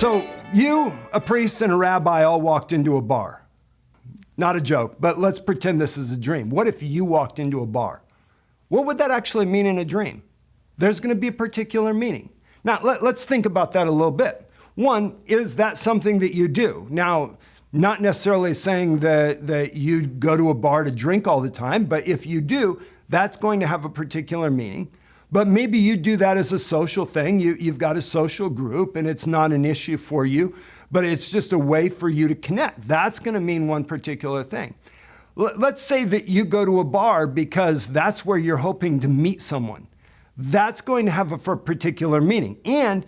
So you, a priest, and a rabbi all walked into a bar. Not a joke, but let's pretend this is a dream. What if you walked into a bar? What would that actually mean in a dream? There's going to be a particular meaning. Now, let's think about that a little bit. One, is that something that you do? Now, not necessarily saying that you go to a bar to drink all the time, but if you do, that's going to have a particular meaning. But maybe you do that as a social thing. You've got a social group and it's not an issue for you, but it's just a way for you to connect. That's going to mean one particular thing. Let's say that you go to a bar because that's where you're hoping to meet someone. That's going to have a particular meaning. And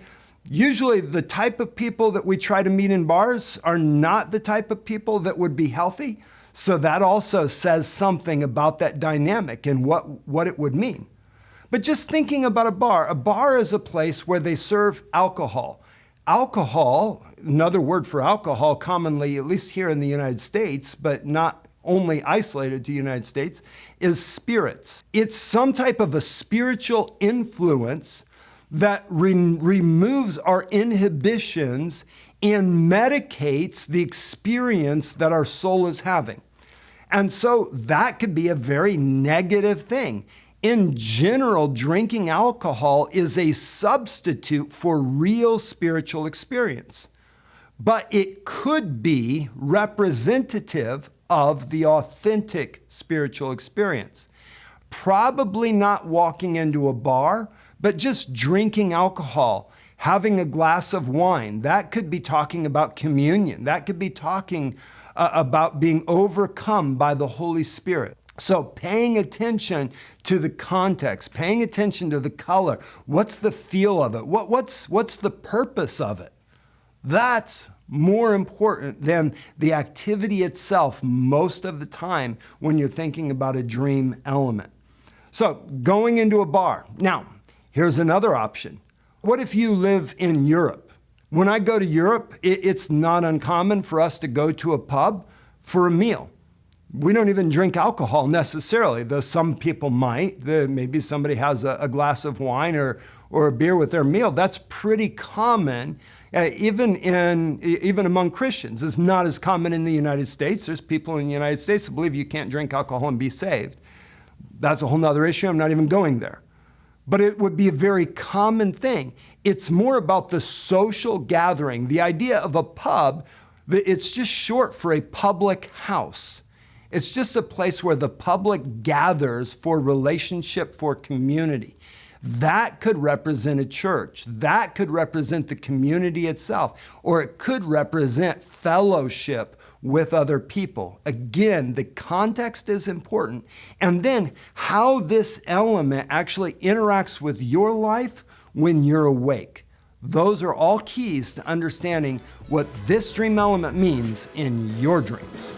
usually the type of people that we try to meet in bars are not the type of people that would be healthy. So that also says something about that dynamic and what it would mean. But just thinking about a bar is a place where they serve alcohol. Alcohol, another word for alcohol commonly, at least here in the United States, but not only isolated to the United States, is spirits. It's some type of a spiritual influence that removes our inhibitions and medicates the experience that our soul is having. And so that could be a very negative thing. In general, drinking alcohol is a substitute for real spiritual experience, but it could be representative of the authentic spiritual experience. Probably not walking into a bar, but just drinking alcohol, having a glass of wine. That could be talking about communion. That could be talking about being overcome by the Holy Spirit. So paying attention to the context, paying attention to the color, what's the feel of it? What's the purpose of it? That's more important than the activity itself most of the time when you're thinking about a dream element. So going into a bar. Now, here's another option. What if you live in Europe? When I go to Europe, it's not uncommon for us to go to a pub for a meal. We don't even drink alcohol necessarily, though some people might. Maybe somebody has a glass of wine or a beer with their meal. That's pretty common, even among Christians. It's not as common in the United States. There's people in the United States that believe you can't drink alcohol and be saved. That's a whole nother issue. I'm not even going there. But it would be a very common thing. It's more about the social gathering. The idea of a pub, it's just short for a public house. It's just a place where the public gathers for relationship, for community. That could represent a church. That could represent the community itself, or it could represent fellowship with other people. Again, the context is important. And then how this element actually interacts with your life when you're awake. Those are all keys to understanding what this dream element means in your dreams.